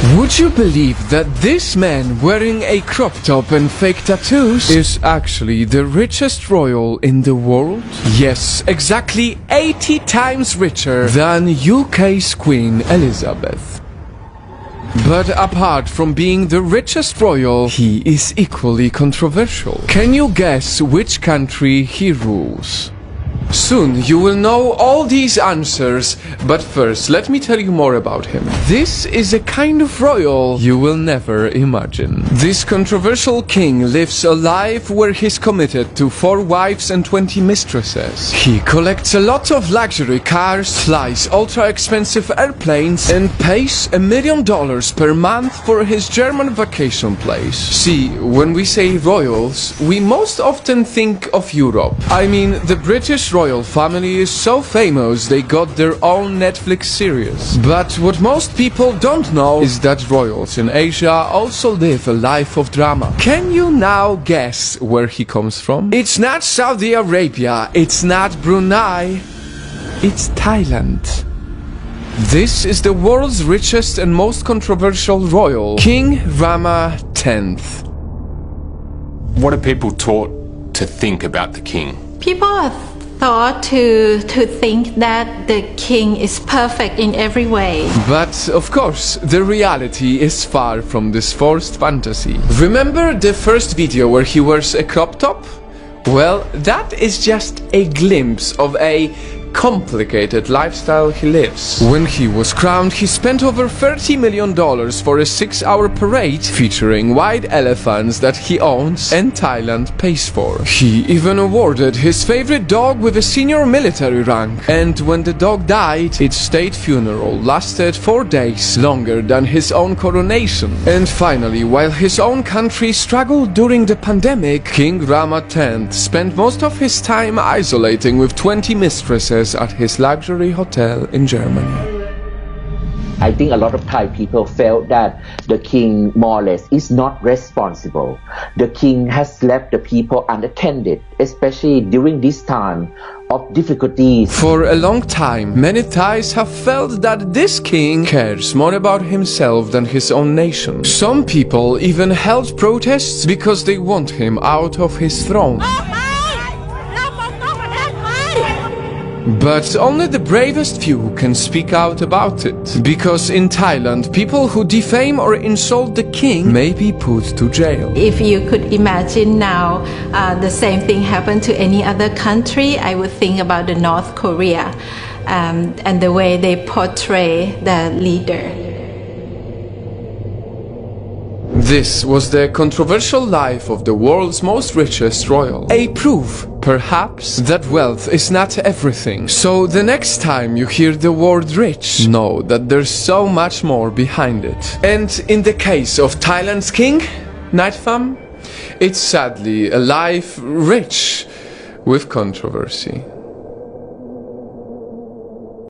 Would you believe that this man wearing a crop top and fake tattoos is actually the richest royal in the world? Yes, exactly 80 times richer than UK's Queen Elizabeth. But apart from being the richest royal, he is equally controversial. Can you guess which country he rules? Soon you will know all these answers, but first let me tell you more about him. This is a kind of royal you will never imagine. This controversial king lives a life where he's committed to 4 wives and 20 mistresses. He collects a lot of luxury cars, flies ultra-expensive airplanes, and pays $1 million per month for his German vacation place. See, when we say royals, we most often think of Europe. I mean, the British royal family is so famous they got their own Netflix series. But what most people don't know is that royals in Asia also live a life of drama. Can you now guess where he comes from? It's not Saudi Arabia, it's not Brunei, it's Thailand. This is the world's richest and most controversial royal, King Rama X. What are people taught to think about the king? People are thought to think that the king is perfect in every way. But of course, the reality is far from this forced fantasy. Remember the first video where he wears a crop top? Well, that is just a glimpse of a complicated lifestyle he lives. When he was crowned, he spent over $30 million for a 6-hour parade featuring white elephants that he owns and Thailand pays for. He even awarded his favorite dog with a senior military rank. And when the dog died, its state funeral lasted 4 days, longer than his own coronation. And finally, while his own country struggled during the pandemic, King Rama X spent most of his time isolating with 20 mistresses at his luxury hotel in Germany. I think a lot of Thai people felt that the king more or less is not responsible. The king has left the people unattended, especially during this time of difficulties. For a long time, many Thais have felt that this king cares more about himself than his own nation. Some people even held protests because they want him out of his throne. But only the bravest few can speak out about it. Because in Thailand, people who defame or insult the king may be put to jail. If you could imagine now the same thing happened to any other country, I would think about the North Korea and the way they portray the leader. This was the controversial life of the world's most richest royal. A proof, perhaps, that wealth is not everything. So the next time you hear the word rich, know that there's so much more behind it. And in the case of Thailand's king, Nightfam, it's sadly a life rich with controversy.